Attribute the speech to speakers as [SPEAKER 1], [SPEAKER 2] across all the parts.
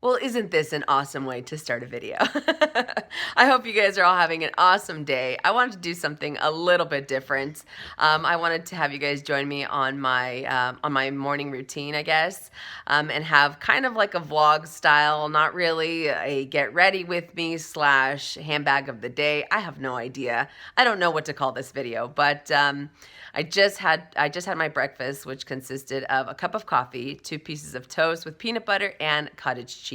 [SPEAKER 1] Well, isn't this an awesome way to start a video? I hope you guys are all having an awesome day. I wanted to do something a little bit different. I wanted to have you guys join me on my morning routine, I guess, and have kind of like a vlog style, not really a get ready with me / handbag of the day. I have no idea. I don't know what to call this video, but I just had my breakfast, which consisted of a cup of coffee, 2 pieces of toast with peanut butter and cottage cheese,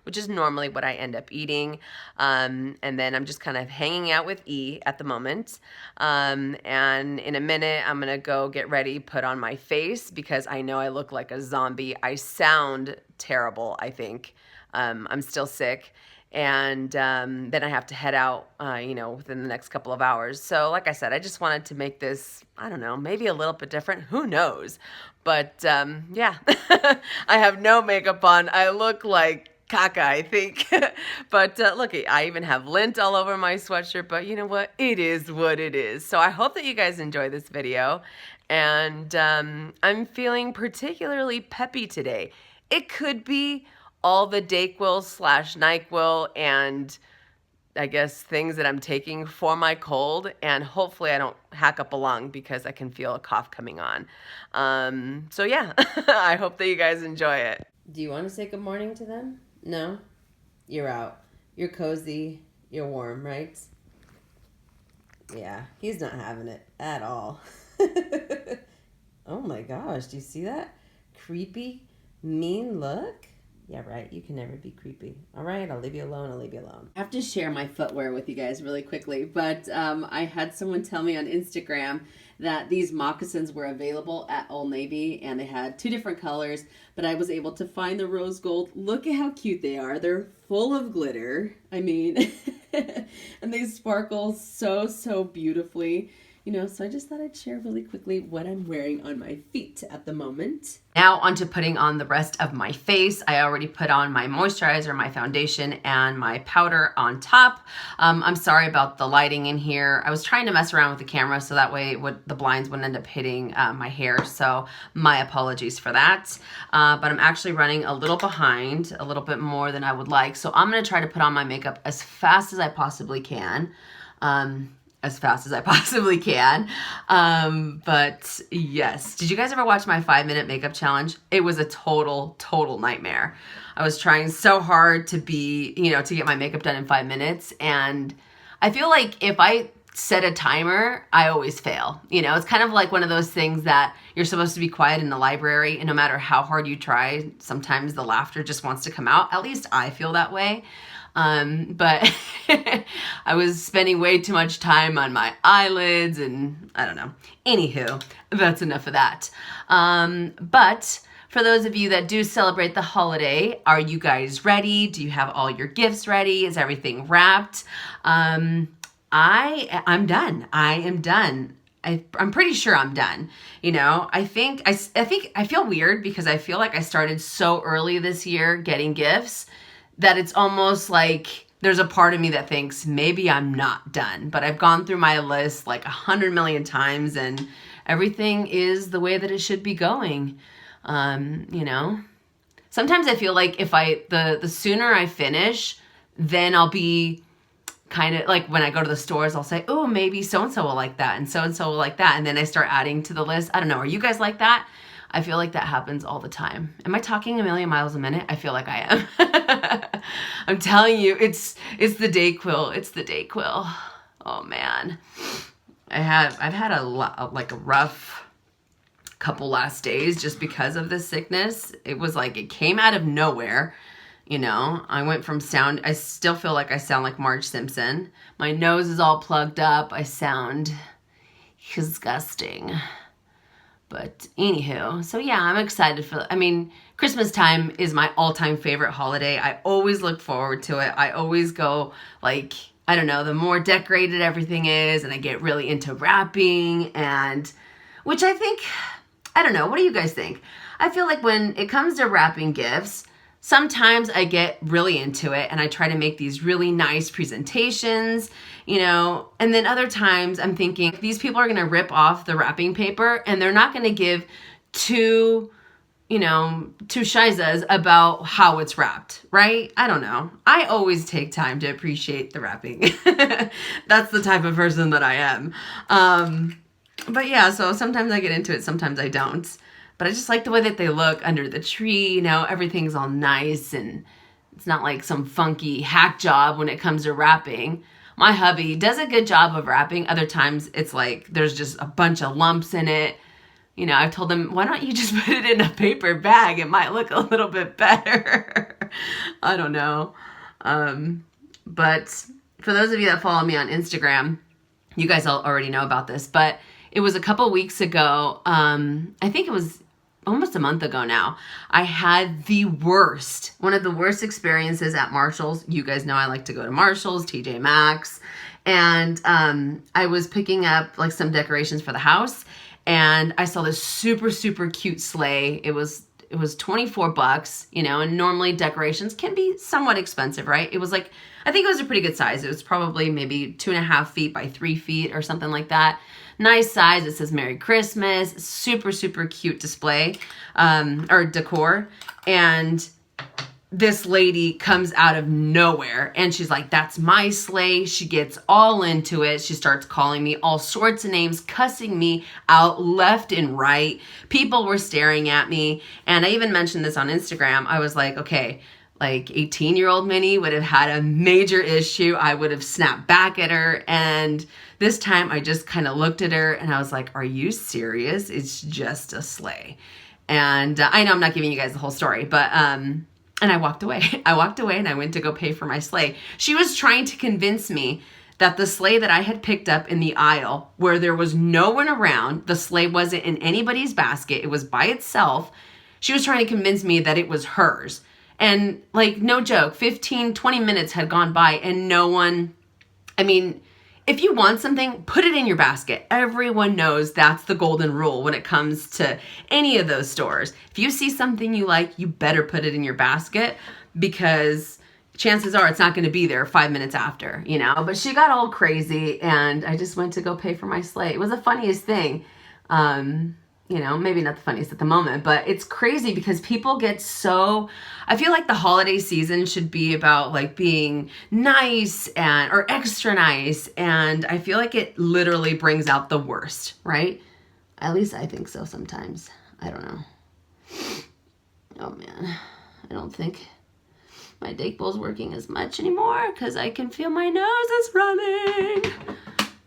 [SPEAKER 1] which is normally what I end up eating. And then I'm just kind of hanging out with E at the moment. And in a minute, I'm gonna go get ready, put on my face because I know I look like a zombie. I sound terrible, I think. I'm still sick. And then I have to head out, within the next couple of hours. So like I said, I just wanted to make this, I don't know, maybe a little bit different. Who knows? But yeah, I have no makeup on. I look like caca, I think. But look, I even have lint all over my sweatshirt. But you know what? It is what it is. So I hope that you guys enjoy this video. And I'm feeling particularly peppy today. It could be all the Dayquil / NyQuil and I guess things that I'm taking for my cold, and hopefully I don't hack up a lung because I can feel a cough coming on. So yeah, I hope that you guys enjoy it. Do you want to say good morning to them? No? You're out. You're cozy. You're warm, right? Yeah, he's not having it at all. Oh my gosh, do you see that? Creepy, mean look? Yeah, right. You can never be creepy. All right, I'll leave you alone. I'll leave you alone. I have to share my footwear with you guys really quickly, but I had someone tell me on Instagram that these moccasins were available at Old Navy, and they had 2 different colors, but I was able to find the rose gold. Look at how cute they are. They're full of glitter. I mean, and they sparkle so, so beautifully. So I just thought I'd share really quickly what I'm wearing on my feet at the moment. Now onto putting on the rest of my face. I already put on my moisturizer, my foundation, and my powder on top. I'm sorry about the lighting in here. I was trying to mess around with the camera so that way the blinds wouldn't end up hitting my hair. So my apologies for that. But I'm actually running a little behind, a little bit more than I would like. So I'm gonna try to put on my makeup as fast as I possibly can. But yes, did you guys ever watch my 5-minute makeup challenge? It was a total nightmare. I was trying so hard to get my makeup done in 5 minutes. And I feel like if I set a timer, I always fail. It's kind of like one of those things that you're supposed to be quiet in the library, and no matter how hard you try, sometimes the laughter just wants to come out. At least I feel that way. But I was spending way too much time on my eyelids and I don't know. Anywho, that's enough of that. But for those of you that do celebrate the holiday, are you guys ready? Do you have all your gifts ready? Is everything wrapped? I'm done. I am done. I'm pretty sure I'm done. I feel weird because I feel like I started so early this year getting gifts that it's almost like there's a part of me that thinks maybe I'm not done. But I've gone through my list like 100 million times and everything is the way that it should be going. Sometimes I feel like if the sooner I finish, then I'll be kind of like when I go to the stores, I'll say, oh, maybe so-and-so will like that and so-and-so will like that. And then I start adding to the list. I don't know. Are you guys like that? I feel like that happens all the time. Am I talking a million miles a minute? I feel like I am. I'm telling you, it's the Dayquil. It's the Dayquil. Oh man. I've had a rough couple last days just because of this sickness. It was like it came out of nowhere. I went from I still feel like I sound like Marge Simpson. My nose is all plugged up. I sound disgusting. But anywho, so yeah, I'm excited Christmas time is my all-time favorite holiday. I always look forward to it. I always go I don't know, the more decorated everything is, and I get really into wrapping, and which I think, I don't know, what do you guys think? I feel like when it comes to wrapping gifts, sometimes I get really into it and I try to make these really nice presentations, and then other times I'm thinking these people are going to rip off the wrapping paper and they're not going to give 2 you know, two shizas about how it's wrapped, right? I don't know. I always take time to appreciate the wrapping. That's the type of person that I am. But yeah, so sometimes I get into it, sometimes I don't. But I just like the way that they look under the tree, you know, everything's all nice and it's not like some funky hack job when it comes to wrapping. My hubby does a good job of wrapping. Other times it's like there's just a bunch of lumps in it. You know, I've told him, why don't you just put it in a paper bag? It might look a little bit better. I don't know. But for those of you that follow me on Instagram, you guys all already know about this. But it was a couple weeks ago. I think it was almost a month ago now. I had one of the worst experiences at Marshall's. You guys know I like to go to Marshall's, TJ Maxx. And I was picking up like some decorations for the house. And I saw this super, super cute sleigh. It was $24, you know, and normally decorations can be somewhat expensive, right? It was like, I think it was a pretty good size. It was probably maybe 2.5 feet by 3 feet or something like that. Nice size. It says Merry Christmas. Super, super cute display, or decor. And this lady comes out of nowhere and she's like, that's my sleigh. She gets all into it. She starts calling me all sorts of names, cussing me out left and right. People were staring at me. And I even mentioned this on Instagram. I was like, okay, like 18-year-old Minnie would have had a major issue. I would have snapped back at her. And this time I just kind of looked at her and I was like, are you serious? It's just a sleigh. And I know I'm not giving you guys the whole story, but, and I walked away. I walked away and I went to go pay for my sleigh. She was trying to convince me that the sleigh that I had picked up in the aisle where there was no one around, the sleigh wasn't in anybody's basket, it was by itself. She was trying to convince me that it was hers. And like, no joke, 15, 20 minutes had gone by and no one, I mean, if you want something, put it in your basket. Everyone knows that's the golden rule when it comes to any of those stores. If you see something you like, you better put it in your basket because chances are it's not going to be there 5 minutes after, you know. But she got all crazy and I just went to go pay for my sleigh. It was the funniest thing. You know, maybe not the funniest at the moment, but it's crazy because people get so, I feel like the holiday season should be about like being nice and, or extra nice. And I feel like it literally brings out the worst, right? At least I think so sometimes. I don't know. Oh man, I don't think my Dake Bowl's working as much anymore because I can feel my nose is running.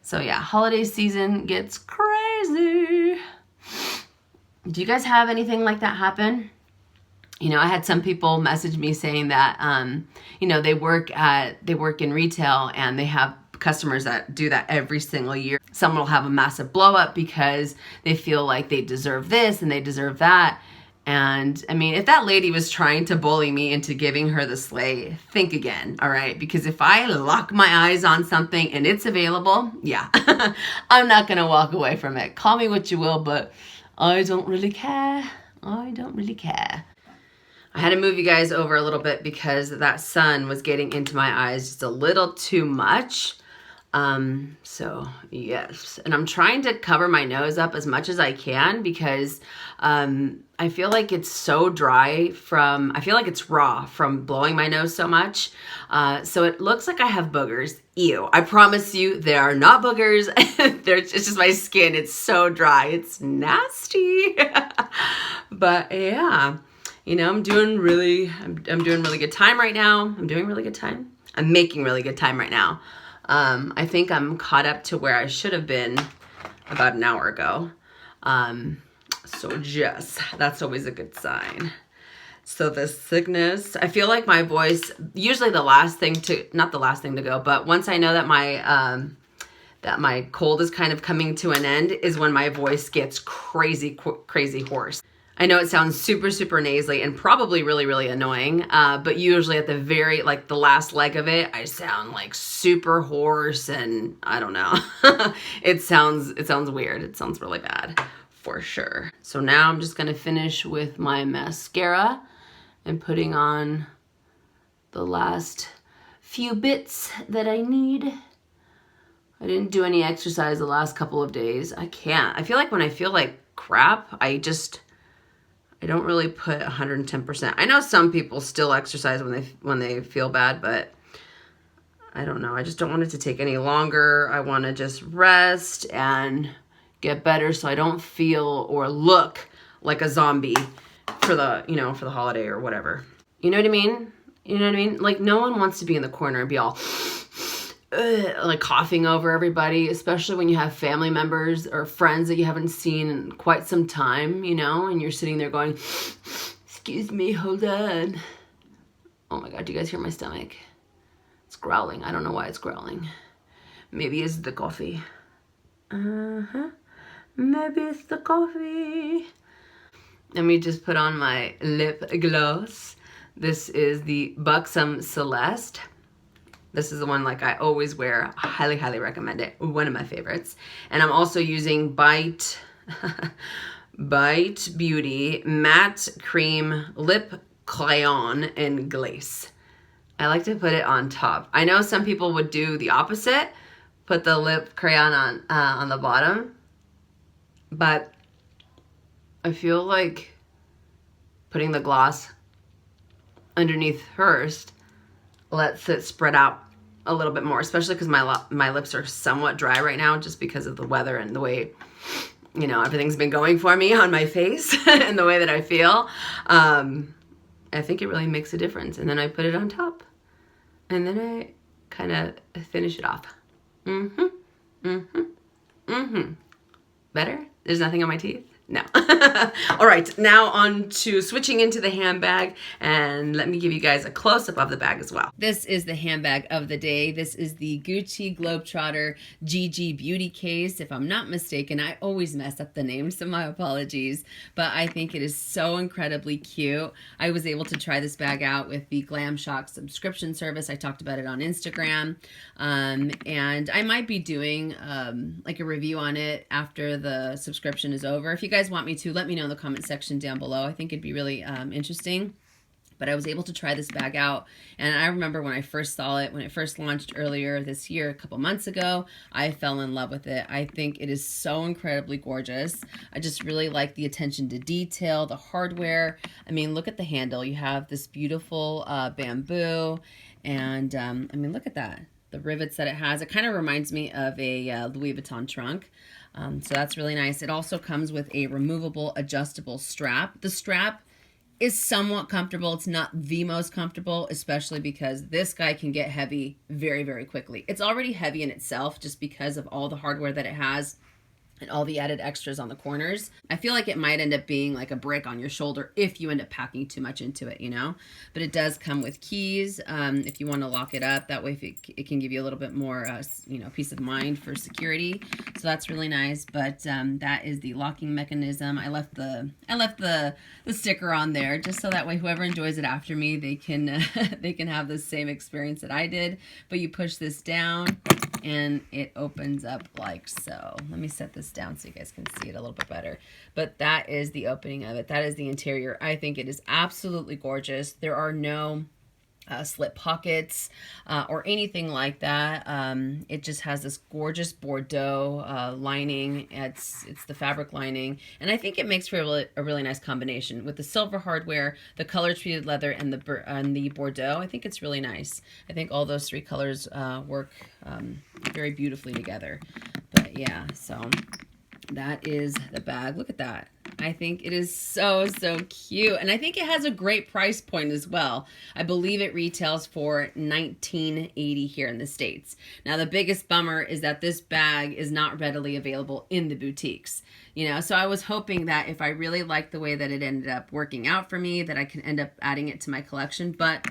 [SPEAKER 1] So yeah, holiday season gets crazy. Do you guys have anything like that happen? You know, I had some people message me saying that, you know, they work in retail and they have customers that do that every single year. Someone will have a massive blow up because they feel like they deserve this and they deserve that. And I mean, if that lady was trying to bully me into giving her the sleigh, think again, all right? Because if I lock my eyes on something and it's available, yeah, I'm not gonna walk away from it. Call me what you will, but I don't really care. I don't really care. I had to move you guys over a little bit because that sun was getting into my eyes just a little too much. So yes, and I'm trying to cover my nose up as much as I can because I feel like it's so dry from, I feel like it's raw from blowing my nose so much. So it looks like I have boogers. Ew. I promise you they are not boogers. It's just my skin. It's so dry. It's nasty. But yeah, you know, I'm doing really good time right now. I'm doing really good time. I'm making really good time right now. I think I'm caught up to where I should have been about an hour ago. So yes, that's always a good sign. So the sickness, I feel like my voice, usually the last thing to, not the last thing to go, but once I know that my cold is kind of coming to an end is when my voice gets crazy hoarse. I know it sounds super, super nasally and probably really, really annoying, but usually at the very, like the last leg of it, I sound like super hoarse and I don't know. It sounds weird. It sounds really bad for sure. So now I'm just gonna finish with my mascara and putting on the last few bits that I need. I didn't do any exercise the last couple of days. I can't. I feel like when I feel like crap, I I don't really put 110%. I know some people still exercise when they feel bad, but I don't know. I just don't want it to take any longer. I want to just rest and get better so I don't feel or look like a zombie for the, you know, for the holiday or whatever. You know what I mean? You know what I mean? Like, no one wants to be in the corner and be all like coughing over everybody, especially when you have family members or friends that you haven't seen in quite some time, you know, and you're sitting there going, excuse me, hold on. Oh my God, do you guys hear my stomach? It's growling. I don't know why it's growling. Maybe it's the coffee. Maybe it's the coffee. Let me just put on my lip gloss. This is the Buxom Celeste. This is the one like I always wear. I highly, highly recommend it. One of my favorites. And I'm also using Bite Beauty Matte Cream Lip Crayon in Glace. I like to put it on top. I know some people would do the opposite, put the lip crayon on the bottom, but I feel like putting the gloss underneath first lets it spread out a little bit more, especially because my lips are somewhat dry right now just because of the weather and the way, you know, everything's been going for me on my face and the way that I feel. I think it really makes a difference. And then I put it on top. And then I kind of finish it off. Better? There's nothing on my teeth? No. All right, now on to switching into the handbag, and let me give you guys a close-up of the bag as well. This is the handbag of the day. This is the Gucci Globetrotter GG Beauty Case. If I'm not mistaken, I always mess up the name, so my apologies, but I think it is so incredibly cute. I was able to try this bag out with the Glam Shock subscription service. I talked about it on Instagram, and I might be doing like a review on it after the subscription is over. If you guys want me to, let me know in the comment section down below. I think it'd be really interesting. But I was able to try this bag out, and I remember when I first saw it, when it first launched earlier this year, a couple months ago, I fell in love with it. I think it is so incredibly gorgeous. I just really like the attention to detail, the hardware. I mean, look at the handle. You have this beautiful bamboo, and I mean, look at that. The rivets that it has. It kind of reminds me of a Louis Vuitton trunk. So that's really nice. It also comes with a removable adjustable strap. The strap is somewhat comfortable. It's not the most comfortable, especially because this guy can get heavy very, very quickly. It's already heavy in itself just because of all the hardware that it has and all the added extras on the corners. I feel like it might end up being like a brick on your shoulder if you end up packing too much into it, you know? But it does come with keys if you want to lock it up. That way it can give you a little bit more, you know, peace of mind for security. So that's really nice. But that is the locking mechanism. I left the sticker on there just so that way whoever enjoys it after me, they can they can have the same experience that I did. But you push this down and it opens up like so. Let me set this down so you guys can see it a little bit better. But that is the opening of it. That is the interior. I think it is absolutely gorgeous. There are no slip pockets or anything like that. It just has this gorgeous Bordeaux lining. It's the fabric lining, and I think it makes for a really nice combination with the silver hardware, the color treated leather, and the Bordeaux. I think it's really nice. I think all those three colors work very beautifully together. But yeah, so that is the bag. Look at that. I think it is so, so cute. And I think it has a great price point as well. I believe it retails for $19.80 here in the States. Now, the biggest bummer is that this bag is not readily available in the boutiques. You know, so I was hoping that if I really liked the way that it ended up working out for me, that I can end up adding it to my collection. But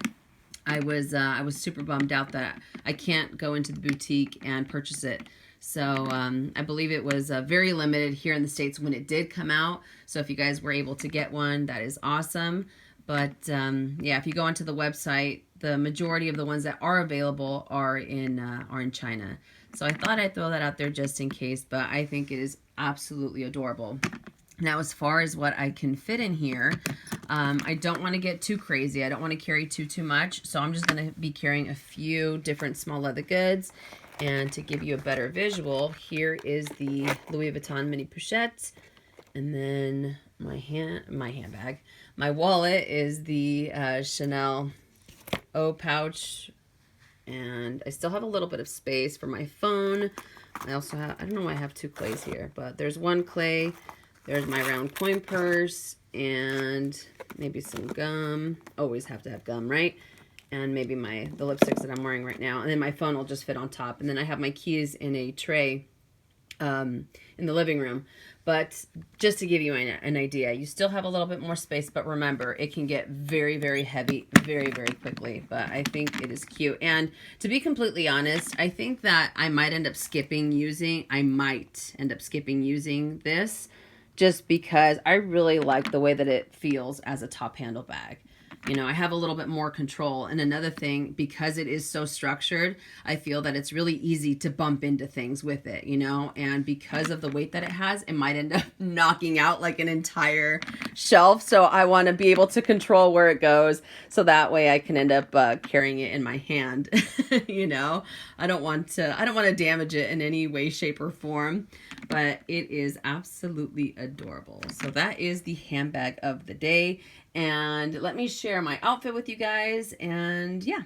[SPEAKER 1] I was super bummed out that I can't go into the boutique and purchase it. So I believe it was very limited here in the States when it did come out. So if you guys were able to get one, that is awesome. But yeah, if you go onto the website, the majority of the ones that are available are in China. So I thought I'd throw that out there just in case, but I think it is absolutely adorable. Now, as far as what I can fit in here, I don't want to get too crazy. I don't want to carry too much. So I'm just going to be carrying a few different small leather goods. And to give you a better visual, here is the Louis Vuitton mini pochette. And then my handbag. My wallet is the Chanel O pouch, and I still have a little bit of space for my phone. I also have, I don't know why I have two clays here, but there's one clay, there's my round coin purse, and maybe some gum. Always have to have gum, right? And maybe the lipsticks that I'm wearing right now. And then my phone will just fit on top. And then I have my keys in a tray in the living room. But just to give you an idea, you still have a little bit more space, but remember, it can get very, very heavy very, very quickly. But I think it is cute. And to be completely honest, I think that I might end up skipping using this just because I really like the way that it feels as a top handle bag. You know, I have a little bit more control. And another thing, because it is so structured, I feel that it's really easy to bump into things with it, you know, and because of the weight that it has, it might end up knocking out like an entire shelf. So I want to be able to control where it goes. So that way I can end up carrying it in my hand. You know, I don't want to damage it in any way, shape, or form, but it is absolutely adorable. So that is the handbag of the day. And let me share my outfit with you guys, and yeah.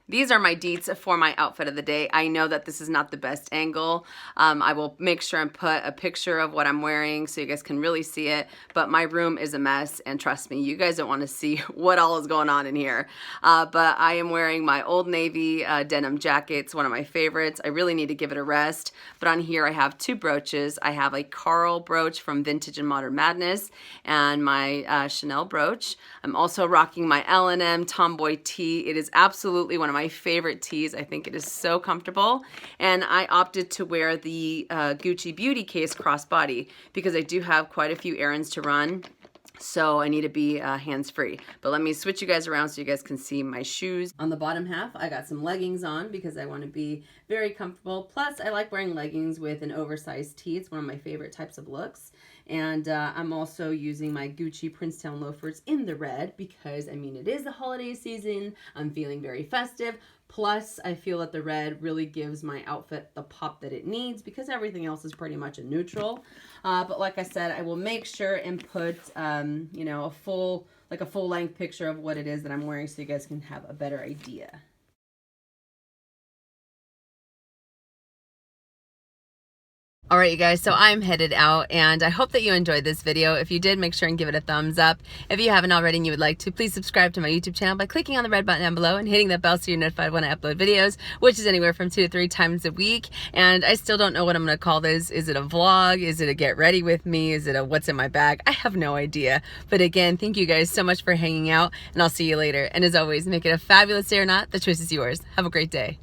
[SPEAKER 1] These are my deets for my outfit of the day. I know that this is not the best angle. I will make sure and put a picture of what I'm wearing so you guys can really see it. But my room is a mess, and trust me, you guys don't want to see what all is going on in here. But I am wearing my Old Navy denim jacket. It's one of my favorites. I really need to give it a rest. But on here I have two brooches. I have a Carl brooch from Vintage and Modern Madness and my Chanel brooch. I'm also rocking my EllandEmm Tom Boy tee. It is absolutely one of my favorite tees. I think it is so comfortable, and I opted to wear the Gucci Beauty case crossbody because I do have quite a few errands to run, so I need to be hands-free. But let me switch you guys around so you guys can see my shoes. On the bottom half, I got some leggings on because I want to be very comfortable. Plus, I like wearing leggings with an oversized tee. It's one of my favorite types of looks. And I'm also using my Gucci Princetown loafers in the red because, I mean, it is the holiday season. I'm feeling very festive. Plus, I feel that the red really gives my outfit the pop that it needs because everything else is pretty much a neutral. But like I said, I will make sure and put, you know, a full length picture of what it is that I'm wearing so you guys can have a better idea. All right, you guys, so I'm headed out, and I hope that you enjoyed this video. If you did, make sure and give it a thumbs up. If you haven't already and you would like to, please subscribe to my YouTube channel by clicking on the red button down below and hitting that bell so you're notified when I upload videos, which is anywhere from 2 to 3 times a week. And I still don't know what I'm going to call this. Is it a vlog? Is it a get ready with me? Is it a what's in my bag? I have no idea. But again, thank you guys so much for hanging out, and I'll see you later. And as always, make it a fabulous day or not. The choice is yours. Have a great day.